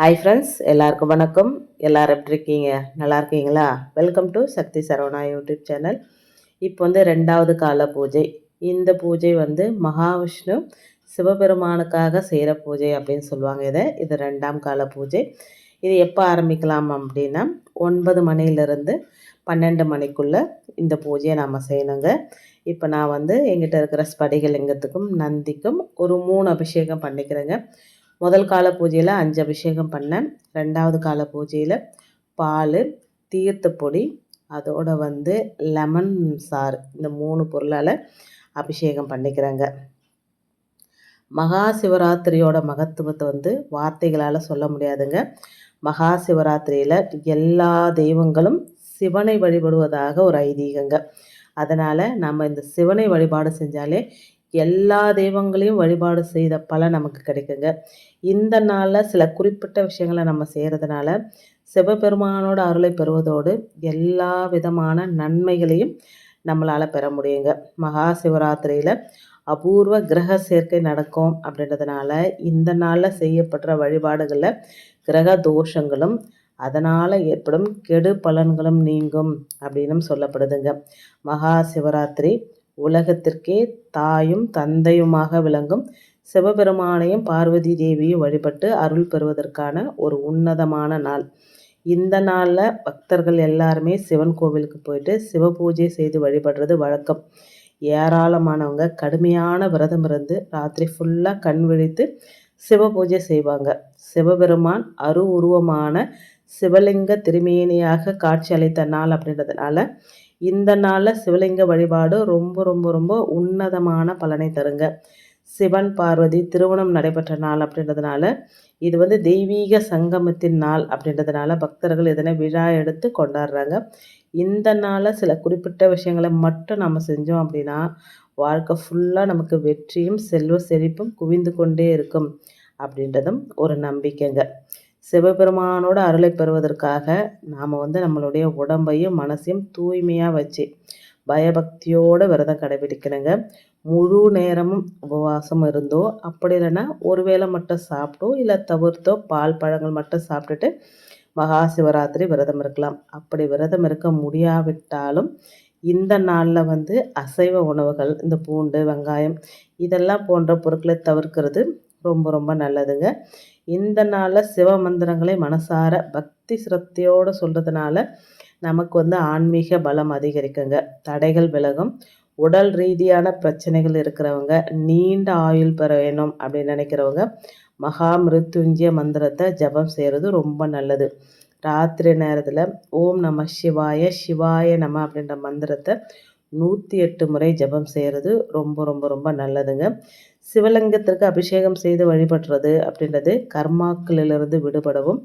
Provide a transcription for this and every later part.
Hi friends, எல்லாருக்கும் வணக்கம். எல்லாரும் எப்படி இருக்கீங்க? நல்லா இருக்கீங்களா? Welcome to Sakthi Saravana YouTube channel. இப்போ வந்து 2வது கால பூஜை. இந்த பூஜை வந்து மகாவிஷ்ணு சிவபெருமானுக்காக செய்கிற பூஜை அப்படின்னு சொல்லுவாங்க. இது 2ஆம் கால பூஜை. இது எப்போ ஆரம்பிக்கலாம் அப்படின்னா 9 மணிலேருந்து 12 மணிக்குள்ளே இந்த பூஜையை நாம் செய்யணுங்க. இப்போ நான் வந்து எங்கிட்ட இருக்கிற ஸ்படிகலிங்கத்துக்கும் நந்திக்கும் ஒரு 3 அபிஷேகம் பண்ணிக்கிறேங்க. முதல் கால பூஜையில் 5 அபிஷேகம் பண்ணேன். 2வது கால பூஜையில் பால், தீர்த்த பொடி, அதோடு வந்து லெமன் சாறு, இந்த 3 பொருளால் அபிஷேகம் பண்ணிக்கிறேங்க. மகா சிவராத்திரியோட மகத்துவத்தை வந்து வார்த்தைகளால் சொல்ல முடியாதுங்க. மகா சிவராத்திரியில் எல்லா தெய்வங்களும் சிவனை வழிபடுவதாக ஒரு ஐதீகங்க. அதனால் நம்ம இந்த சிவனை வழிபாடு செஞ்சாலே எல்லா தெய்வங்களையும் வழிபாடு செய்த பலன் நமக்கு கிடைக்குங்க. இந்த நாளில் சில குறிப்பிட்ட விஷயங்களை நம்ம செய்கிறதுனால சிவபெருமானோட அருளை பெறுவதோடு எல்லா விதமான நன்மைகளையும் நம்மளால் பெற முடியுங்க. மகா சிவராத்திரியில் அபூர்வ கிரக சேர்க்கை நடக்கும் அப்படின்றதுனால இந்த நாளில் செய்யப்படுற வழிபாடுகளில் கிரக தோஷங்களும் அதனால் ஏற்படும் கெடு பலன்களும் நீங்கும் அப்படின்னு சொல்லப்படுதுங்க. மகா சிவராத்திரி உலகத்திற்கே தாயும் தந்தையுமாக விளங்கும் சிவபெருமானையும் பார்வதி தேவியும் வழிபட்டு அருள் பெறுவதற்கான ஒரு உன்னதமான நாள். இந்த நாளில் பக்தர்கள் எல்லாருமே சிவன் கோவிலுக்கு போயிட்டு சிவ பூஜை செய்து வழிபடுறது வழக்கம். ஏராளமானவங்க கடுமையான விரதம் இருந்து ராத்திரி ஃபுல்லாக கண் விழித்து சிவ பூஜை செய்வாங்க. சிவபெருமான் உருவமான சிவலிங்க திருமேனியாக காட்சி அளித்த நாள் அப்படின்றதுனால இந்த நாளில் சிவலிங்க வழிபாடு ரொம்ப ரொம்ப ரொம்ப உன்னதமான பலனை தருங்க. சிவன் பார்வதி திருமணம் நடைபெற்ற நாள் அப்படின்றதுனால இது வந்து தெய்வீக சங்கமத்தின் நாள் அப்படின்றதுனால பக்தர்கள் இதனை விழா எடுத்து கொண்டாடுறாங்க. இந்த நாளில் சில குறிப்பிட்ட விஷயங்களை மட்டும் நம்ம செஞ்சோம் அப்படின்னா வாழ்க்கை ஃபுல்லாக நமக்கு வெற்றியும் செல்வ செழிப்பும் குவிந்து கொண்டே இருக்கும் அப்படின்றதும் ஒரு நம்பிக்கைங்க. சிவபெருமானோட அருளை பெறுவதற்காக நாம் வந்து நம்மளுடைய உடம்பையும் மனசையும் தூய்மையாக வச்சு பயபக்தியோடு விரதம் கடைபிடிக்கணுங்க. முழு நேரமும் உபவாசம் இருந்தோ அப்படி இல்லைன்னா ஒரு வேளை மட்டும் சாப்பிட்டோ இல்லை தவிர்த்தோ பால் பழங்கள் மட்டும் சாப்பிட்டுட்டு மகா சிவராத்திரி விரதம் இருக்கலாம். அப்படி விரதம் இருக்க முடியாவிட்டாலும் இந்த நாளில் வந்து அசைவ உணவுகள், இந்த பூண்டு, வெங்காயம் இதெல்லாம் போன்ற பொருட்களை தவிர்க்கிறது ரொம்ப ரொம்ப நல்லதுங்க. இந்த நாளில் சிவ மந்திரங்களை மனசார பக்தி சிரத்தையோடு சொல்கிறதுனால நமக்கு வந்து ஆன்மீக பலம் அதிகரிக்குங்க. தடைகள் விலகும். உடல் ரீதியான பிரச்சனைகள் இருக்கிறவங்க, நீண்ட ஆயுள் பெற வேணும் அப்படின்னு நினைக்கிறவங்க மகா மிருத்யுஞ்சய மந்திரத்தை ஜபம் செய்கிறது ரொம்ப நல்லது. ராத்திரி நேரத்தில் ஓம் நம சிவாய சிவாய நம அப்படின்ற மந்திரத்தை 108 முறை ஜபம் செய்கிறது ரொம்ப ரொம்ப ரொம்ப நல்லதுங்க. சிவலிங்கத்திற்கு அபிஷேகம் செய்து வழிபடுறது அப்படின்றது கர்மாக்களிலிருந்து விடுபடவும்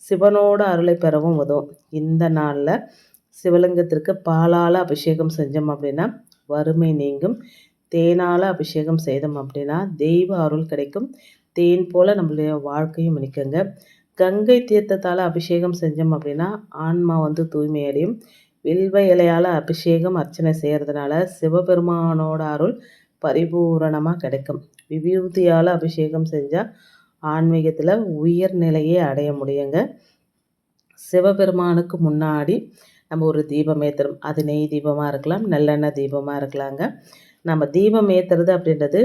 சிவனோட அருளை பெறவும் உதவும். இந்த நாளில் சிவலிங்கத்திற்கு பாலால் அபிஷேகம் செஞ்சோம் அப்படின்னா வறுமை நீங்கும். தேனால் அபிஷேகம் செய்தோம் அப்படின்னா தெய்வ அருள் கிடைக்கும். தேன் போல் நம்மளுடைய வாழ்க்கையும் இனிக்குங்க. கங்கை தீர்த்தத்தால் அபிஷேகம் செஞ்சோம் அப்படின்னா ஆன்மா வந்து தூய்மையடையும். வில்வ இலையால் அபிஷேகம் அர்ச்சனை செய்கிறதுனால சிவபெருமானோட அருள் பரிபூரணமாக கிடைக்கும். விபூதியால் அபிஷேகம் செஞ்சால் ஆன்மீகத்தில் உயர்நிலையை அடைய முடியுங்க. சிவபெருமானுக்கு முன்னாடி நம்ம ஒரு தீபம் ஏற்றுறோம். அது நெய் தீபமாக இருக்கலாம், நல்லெண்ணெய் தீபமாக இருக்கலாங்க. நம்ம தீபம் ஏற்றுறது அப்படின்றது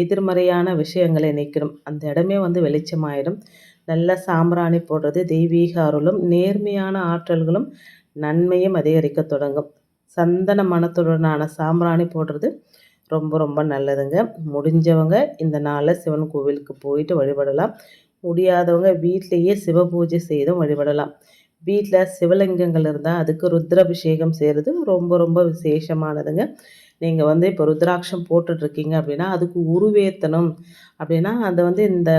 எதிர்மறையான விஷயங்களை நீக்கணும். அந்த இடமே வந்து வெளிச்சமாயிடும். நல்ல சாம்பிராணி போடுறது தெய்வீக அருளும் நேர்மையான ஆற்றல்களும் நன்மையும் அதிகரிக்க தொடங்கும். சந்தன மனத்துடனான சாம்பிராணி போடுறது ரொம்ப ரொம்ப நல்லதுங்க. முடிஞ்சவங்க இந்த நாளில் சிவன் கோவிலுக்கு போயிட்டு வழிபடலாம். முடியாதவங்க வீட்டிலையே சிவ பூஜை செய்தும் வழிபடலாம். வீட்டில் சிவலிங்கங்கள் இருந்தால் அதுக்கு ருத்ராபிஷேகம் செய்கிறது ரொம்ப ரொம்ப விசேஷமானதுங்க. நீங்கள் வந்து இப்போ ருத்ராட்சம் போட்டுட்ருக்கீங்க அப்படின்னா அதுக்கு உருவேற்றணும் அப்படின்னா அதை வந்து இந்த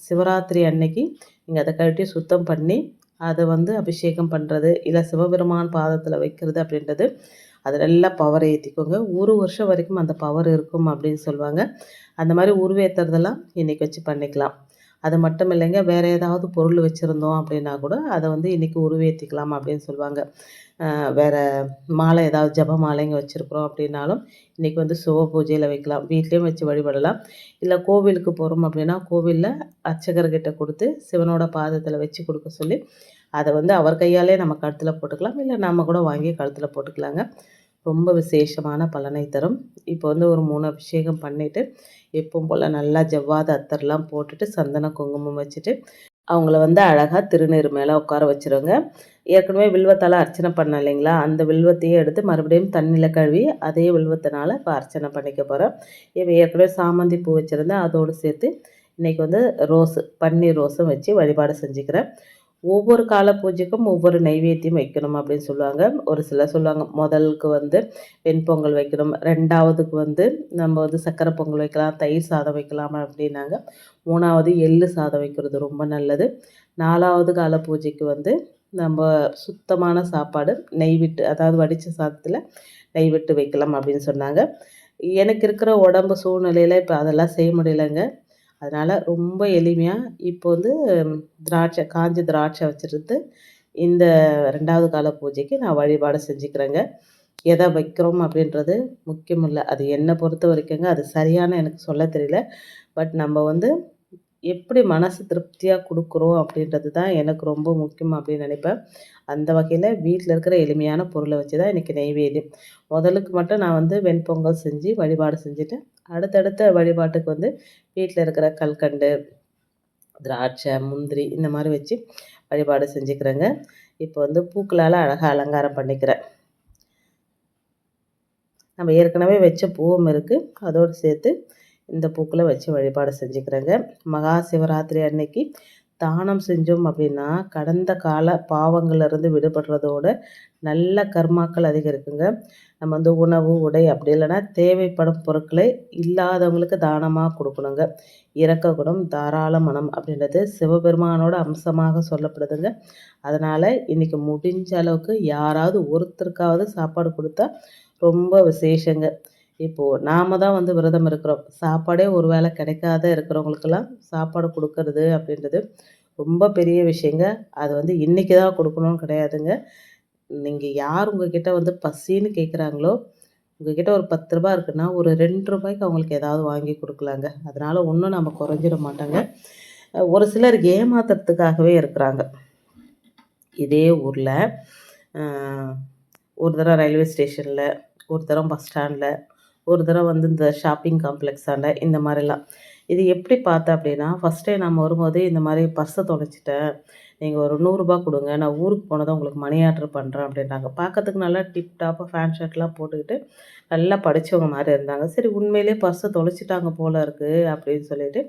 சிவராத்திரி அன்னைக்கு நீங்கள் அதை கழட்டி சுத்தம் பண்ணி அதை வந்து அபிஷேகம் பண்ணுறது இல்லை சிவபெருமான் பாதத்தில் வைக்கிறது அப்படின்றது அது நல்லா பவர் ஏற்றிக்கோங்க. ஒரு வருஷம் வரைக்கும் அந்த பவர் இருக்கும் அப்படின்னு சொல்லுவாங்க. அந்த மாதிரி உருவேற்றுறதெல்லாம் இன்றைக்கி வச்சு பண்ணிக்கலாம். அது மட்டும் இல்லைங்க, வேறு ஏதாவது பொருள் வச்சுருந்தோம் அப்படின்னா கூட அதை வந்து இன்றைக்கி உருவேற்றிக்கலாம் அப்படின்னு சொல்லுவாங்க. வேறு மாலை ஏதாவது ஜப மாலைங்க வச்சுருக்குறோம் அப்படின்னாலும் இன்றைக்கி வந்து சுப பூஜையில் வைக்கலாம், வீட்லேயும் வச்சு வழிபடலாம். இல்லை கோவிலுக்கு போகிறோம் அப்படின்னா கோவிலில் அர்ச்சகர்கிட்ட கொடுத்து சிவனோட பாதத்தில் வச்சு கொடுக்க சொல்லி அதை வந்து அவர் கையாலே நம்ம கழுத்தில் போட்டுக்கலாம், இல்லை நம்ம கூட வாங்கி கழுத்தில் போட்டுக்கலாங்க. ரொம்ப விசேஷமான பலனை தரும். இப்போ வந்து ஒரு 3 அபிஷேகம் பண்ணிவிட்டு எப்பவும் போல் நல்லா ஜவ்வாது அத்தர்லாம் போட்டுட்டு சந்தன குங்குமம் வச்சுட்டு அவங்கள வந்து அழகாக திருநீர் மேலே உட்கார வச்சுருங்க. ஏற்கனவே வில்வத்தால் அர்ச்சனை பண்ண இல்லைங்களா, அந்த வில்வத்தையே எடுத்து மறுபடியும் தண்ணியில் கழுவி அதே வில்வத்தினால இப்போ அர்ச்சனை பண்ணிக்க போகிறேன். இப்போ ஏற்கனவே சாமந்தி பூ வச்சுருந்தேன், அதோடு சேர்த்து இன்றைக்கி வந்து பன்னீர் ரோஸும் வச்சு வழிபாடு செஞ்சுக்கிறேன். ஒவ்வொரு கால பூஜைக்கும் ஒவ்வொரு நைவேத்தியம் வைக்கணும் அப்படின்னு சொல்லுவாங்க. ஒரு சிலர் சொல்லுவாங்க முதலுக்கு வந்து வெண்பொங்கல் வைக்கணும், 2வதுக்கு வந்து நம்ம வந்து சர்க்கரை பொங்கல் வைக்கலாம், தயிர் சாதம் வைக்கலாம் அப்படின்னாங்க. 3வது எள்ளு சாதம் வைக்கிறது ரொம்ப நல்லது. 4வது கால பூஜைக்கு வந்து நம்ம சுத்தமான சாப்பாடு நெய் விட்டு, அதாவது வடித்த சாதத்தில் நெய் விட்டு வைக்கலாம் அப்படின்னு சொன்னாங்க. எனக்கு இருக்கிற உடம்பு சூழ்நிலையில் இப்போ அதெல்லாம் செய்ய முடியலைங்க. அதனால் ரொம்ப எளிமையாக இப்போ வந்து காஞ்ச திராட்சை வச்சுருந்து இந்த 2வது கால பூஜைக்கு நான் வழிபாடு செஞ்சுக்கிறேங்க. எதை வைக்கிறோம் அப்படின்றது முக்கியம் இல்லை, அது என்னை பொறுத்த வரைக்குங்க அது சரியான எனக்கு சொல்ல தெரியல. பட் நம்ம வந்து எப்படி மனசு திருப்தியாக கொடுக்குறோம் அப்படின்றது தான் எனக்கு ரொம்ப முக்கியம் அப்படின்னு நினைப்பேன். அந்த வகையில் வீட்டில் இருக்கிற எளிமையான பொருளை வச்சு தான் இன்றைக்கி நெய்வேத்தியம். முதலுக்கு மட்டும் நான் வந்து வெண்பொங்கல் செஞ்சு வழிபாடு செஞ்சுட்டேன். அடுத்தடுத்த வழிபாட்டுக்கு வந்து வீட்டில் இருக்கிற கல்கண்டு, திராட்சை, முந்திரி இந்த மாதிரி வச்சு வழிபாடு செஞ்சுக்கிறேங்க. இப்போ வந்து பூக்களால் அழகாக அலங்காரம் பண்ணிக்கிறேன். நம்ம ஏற்கனவே வச்ச பூவும் இருக்குது, அதோடு சேர்த்து இந்த பூக்களை வச்சு வழிபாடு செஞ்சுக்கிறேங்க. மகா சிவராத்திரி அன்னைக்கு தானம் செஞ்சோம் அப்படின்னா கடந்த கால பாவங்கள்லேருந்து விடுபடுறதோட நல்ல கர்மாக்கள் அதிகரிக்குங்க. நம்ம வந்து உணவு, உடை அப்படி இல்லைன்னா தேவைப்படும் பொருட்களை இல்லாதவங்களுக்கு தானமாக கொடுக்கணுங்க. இரக்க குணம், தாராள மனம் அப்படின்றது சிவபெருமானோட அம்சமாக சொல்லப்படுதுங்க. அதனால் இன்றைக்கி முடிஞ்ச அளவுக்கு யாராவது ஒருத்தருக்காவது சாப்பாடு கொடுத்தா ரொம்ப விசேஷங்க. இப்போது நாம் தான் வந்து விரதம் இருக்கிறோம், சாப்பாடே ஒரு வேளை கிடைக்காத இருக்கிறவங்களுக்கெல்லாம் சாப்பாடு கொடுக்கறது அப்படின்றது ரொம்ப பெரிய விஷயங்க. அது வந்து இன்றைக்கி தான் கொடுக்கணும்னு கிடையாதுங்க. நீங்கள் யார் உங்ககிட்ட வந்து பசின்னு கேட்குறாங்களோ, உங்ககிட்ட ஒரு 10 ரூபா இருக்குன்னா ஒரு 2 ரூபாய்க்கு அவங்களுக்கு ஏதாவது வாங்கி கொடுக்கலாங்க. அதனால் ஒன்றும் நம்ம குறைஞ்சிட மாட்டோங்க. ஒரு சிலர் ஏமாத்துறதுக்காகவே இருக்கிறாங்க. இதே ஊரில் ஒரு தடவை ரயில்வே ஸ்டேஷனில், ஒரு தடவை பஸ் ஸ்டாண்டில், ஒரு தடவை வந்து இந்த ஷாப்பிங் காம்ப்ளெக்ஸாண்ட இந்த மாதிரிலாம். இது எப்படி பார்த்தேன் அப்படின்னா, ஃபஸ்ட் டைம் நான் வரும்போது இந்த மாதிரி பர்ஸை தொலைச்சிட்டேன், நீங்கள் ஒரு 100 ரூபா கொடுங்க, நான் ஊருக்கு போனதும் உங்களுக்கு மணி ஆர்டர் பண்ணுறேன் அப்படின்றாங்க. பார்க்கறதுக்கு நல்லா டிப் டாப்பாக ஃபேன் ஷர்ட்லாம் போட்டுக்கிட்டு நல்லா படித்தவங்க மாதிரி இருந்தாங்க. சரி உண்மையிலே பர்ஸை தொலைச்சிட்டாங்க போல் இருக்குது அப்படின்னு சொல்லிட்டு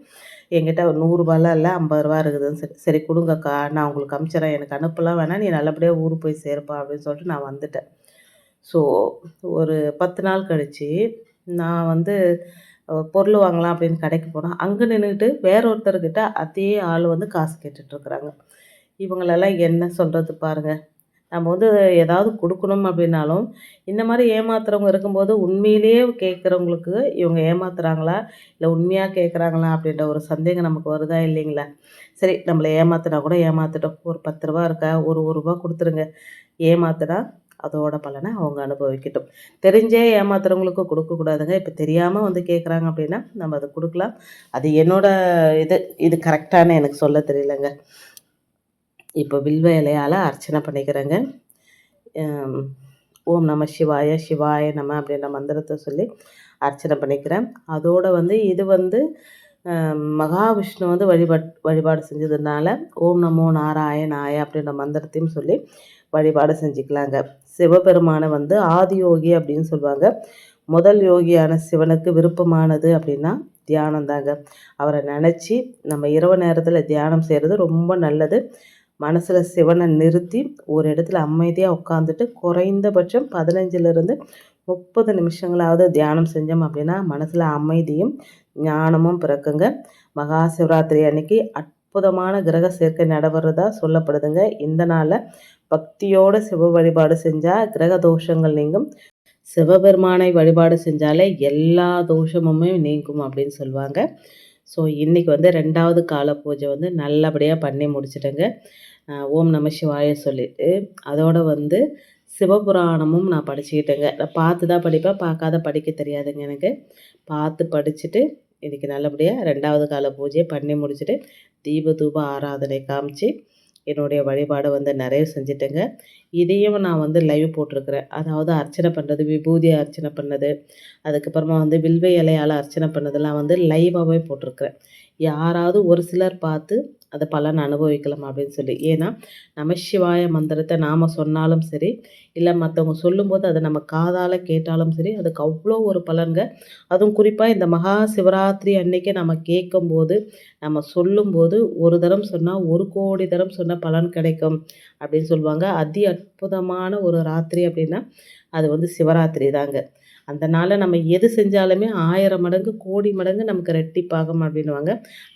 என்கிட்ட ஒரு 100 ரூபாலாம் இல்லை, 50 ரூபா இருக்குதுன்னு சரி சரி கொடுங்கக்கா, நான் உங்களுக்கு அனுப்பிச்சிட்றேன், எனக்கு அனுப்பலாம் வேணாம், நீ நல்லபடியாக ஊருக்கு போய் சேருப்பா அப்படின்னு சொல்லிட்டு நான் வந்துட்டேன். ஸோ ஒரு 10 நாள் கழித்து நான் வந்து பொருள் வாங்கலாம் அப்படின்னு கடைக்கு போனேன். அங்கே நின்றுக்கிட்டு வேற ஒருத்தர்கிட்ட அதே ஆள் வந்து காசு கேட்டுட்ருக்குறாங்க. இவங்களெல்லாம் என்ன சொல்கிறது பாருங்கள். நம்ம வந்து ஏதாவது கொடுக்கணும் அப்படின்னாலும் இந்த மாதிரி ஏமாத்துறவங்க இருக்கும்போது உண்மையிலேயே கேட்குறவங்களுக்கு இவங்க ஏமாத்துறாங்களா, இல்லை உண்மையாக கேட்குறாங்களா அப்படின்ற ஒரு சந்தேகம் நமக்கு வருதா இல்லைங்களா? சரி நம்மளை ஏமாத்துனா கூட ஏமாத்துட்டோம், ஒரு 10 ரூபா இருக்கா, ஒரு ரூபா கொடுத்துருங்க. ஏமாத்துனா அதோட பலனை அவங்க அனுபவிக்கட்டும். தெரிஞ்சே ஏமாத்துறவங்களுக்கு கொடுக்கக்கூடாதுங்க. இப்போ தெரியாமல் வந்து கேட்குறாங்க அப்படின்னா நம்ம அதை கொடுக்கலாம். அது என்னோட இது கரெக்டான எனக்கு சொல்ல தெரியலங்க. இப்போ வில்வ இலையால் அர்ச்சனை பண்ணிக்கிறேங்க. ஓம் நம சிவாய சிவாய நம அப்படின்ற மந்திரத்தை சொல்லி அர்ச்சனை பண்ணிக்கிறேன். அதோடு வந்து இது வந்து மகாவிஷ்ணு வந்து வழிபாடு செஞ்சதுனால ஓம் நமோ நாராயணாய அப்படின்ற மந்திரத்தையும் சொல்லி வழிபாடு செஞ்சுக்கலாங்க. சிவபெருமானை வந்து ஆதி யோகி அப்படின்னு சொல்லுவாங்க. முதல் யோகியான சிவனுக்கு விருப்பமானது அப்படின்னா தியானம் தாங்க. அவரை நினச்சி நம்ம இரவு நேரத்தில் தியானம் செய்கிறது ரொம்ப நல்லது. மனசில் சிவனை நிறுத்தி ஒரு இடத்துல அமைதியாக உட்காந்துட்டு குறைந்தபட்சம் 15லிருந்து 30 நிமிஷங்களாவது தியானம் செஞ்சோம் அப்படின்னா மனசில் அமைதியும் ஞானமும் பிறக்குங்க. மகா சிவராத்திரி அன்னைக்கு அற்புதமான கிரக சேர்க்கை நடைபெறதா சொல்லப்படுதுங்க. இந்த நாளில் பக்தியோடு சிவ வழிபாடு செஞ்சால் கிரக தோஷங்கள் நீங்கும். சிவபெருமானை வழிபாடு செஞ்சாலே எல்லா தோஷமுமே நீங்கும் அப்படின்னு சொல்லுவாங்க. ஸோ இன்றைக்கி வந்து 2வது கால பூஜை வந்து நல்லபடியாக பண்ணி முடிச்சுட்டேங்க. ஓம் நம சிவாய சொல்லிவிட்டு அதோட வந்து சிவபுராணமும் நான் படிச்சுக்கிட்டேங்க. நான் பார்த்து தான் படிப்பேன், பார்க்காத படிக்க தெரியாதுங்க எனக்கு. பார்த்து படிச்சுட்டு இன்றைக்கி நல்லபடியாக 2வது கால பூஜையை பண்ணி முடிச்சுட்டு தீப தூப ஆராதனை காமிச்சு என்னுடைய வழிபாடை வந்து நிறைய செஞ்சுட்டேங்க. இதையும் நான் வந்து லைவ் போட்டிருக்கிறேன். அதாவது அர்ச்சனை பண்ணுறது, விபூதி அர்ச்சனை பண்ணது, அதுக்கப்புறமா வந்து வில்வ இலையால் அர்ச்சனை பண்ணதெல்லாம் வந்து லைவாகவே போட்டிருக்கிறேன். யாராவது ஒரு சிலர் பார்த்து அதை பலன் அனுபவிக்கலாம் அப்படின்னு சொல்லி. ஏன்னா நமசிவாய மந்திரத்தை நாம் சொன்னாலும் சரி, இல்லை மற்றவங்க சொல்லும்போது அதை நம்ம காதால் கேட்டாலும் சரி, அதுக்கு அவ்வளோ ஒரு பலன்க. அதுவும் குறிப்பாக இந்த மகா சிவராத்திரி அன்னைக்கு நம்ம கேட்கும்போது, நம்ம சொல்லும்போது ஒரு தரம் சொன்னால் 1,00,00,000 தரம் சொன்ன பலன் கிடைக்கும் அப்படின்னு சொல்லுவாங்க. அதி அற்புதமான ஒரு ராத்திரி அப்படின்னா அது வந்து சிவராத்திரி தாங்க. அந்த நாளில் நம்ம எது செஞ்சாலுமே 1000 மடங்கு கோடி மடங்கு நமக்கு ரெட்டிப்பாகும் அப்படின்னுவாங்க.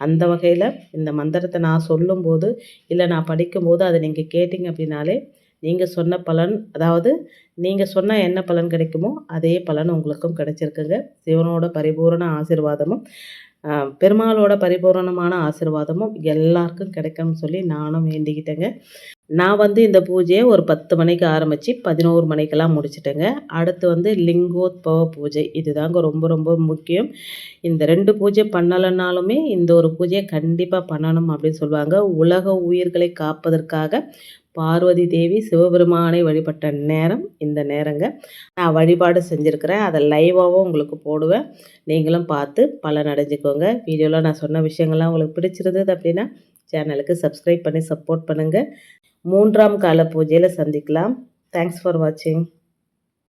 அந்த வகையில் இந்த மந்திரத்தை நான் சொல்லும்போது, இல்லை நான் படிக்கும்போது அதை நீங்கள் கேட்டிங்க அப்படின்னாலே நீங்கள் சொன்ன பலன், அதாவது நீங்கள் சொன்னால் என்ன பலன் கிடைக்குமோ அதே பலன் உங்களுக்கும் கிடைச்சிருக்குங்க. சிவனோட பரிபூரண ஆசீர்வாதமும் பெருமாளோட பரிபூரணமான ஆசீர்வாதமும் எல்லாருக்கும் கிடைக்கும்னு சொல்லி நானும் வேண்டிக்கிட்டேங்க. நான் வந்து இந்த பூஜையை ஒரு 10 மணிக்கு ஆரம்பித்து 11 மணிக்கெல்லாம் முடிச்சிட்டேங்க. அடுத்து வந்து லிங்கோத்பவ பூஜை. இதுதாங்க ரொம்ப ரொம்ப முக்கியம். இந்த 2 பூஜை பண்ணலைன்னாலுமே இந்த ஒரு பூஜையை கண்டிப்பாக பண்ணணும் அப்படின்னு சொல்லுவாங்க. உலக உயிர்களை காப்பதற்காக பார்வதி தேவி சிவபெருமானை வழிபட்ட நேரம் இந்த நேரங்க. நான் வழிபாடு செஞ்சுருக்கிறேன். அதை லைவாகவும் உங்களுக்கு போடுவேன். நீங்களும் பார்த்து பலன் அடைஞ்சிக்கோங்க. வீடியோவில் நான் சொன்ன விஷயங்கள்லாம் உங்களுக்கு பிடிச்சிருந்தது அப்படின்னா சேனலுக்கு சப்ஸ்கிரைப் பண்ணி சப்போர்ட் பண்ணுங்கள். 3ஆம் கால பூஜையில் சந்திக்கலாம். தேங்க்ஸ் ஃபார் வாட்சிங்.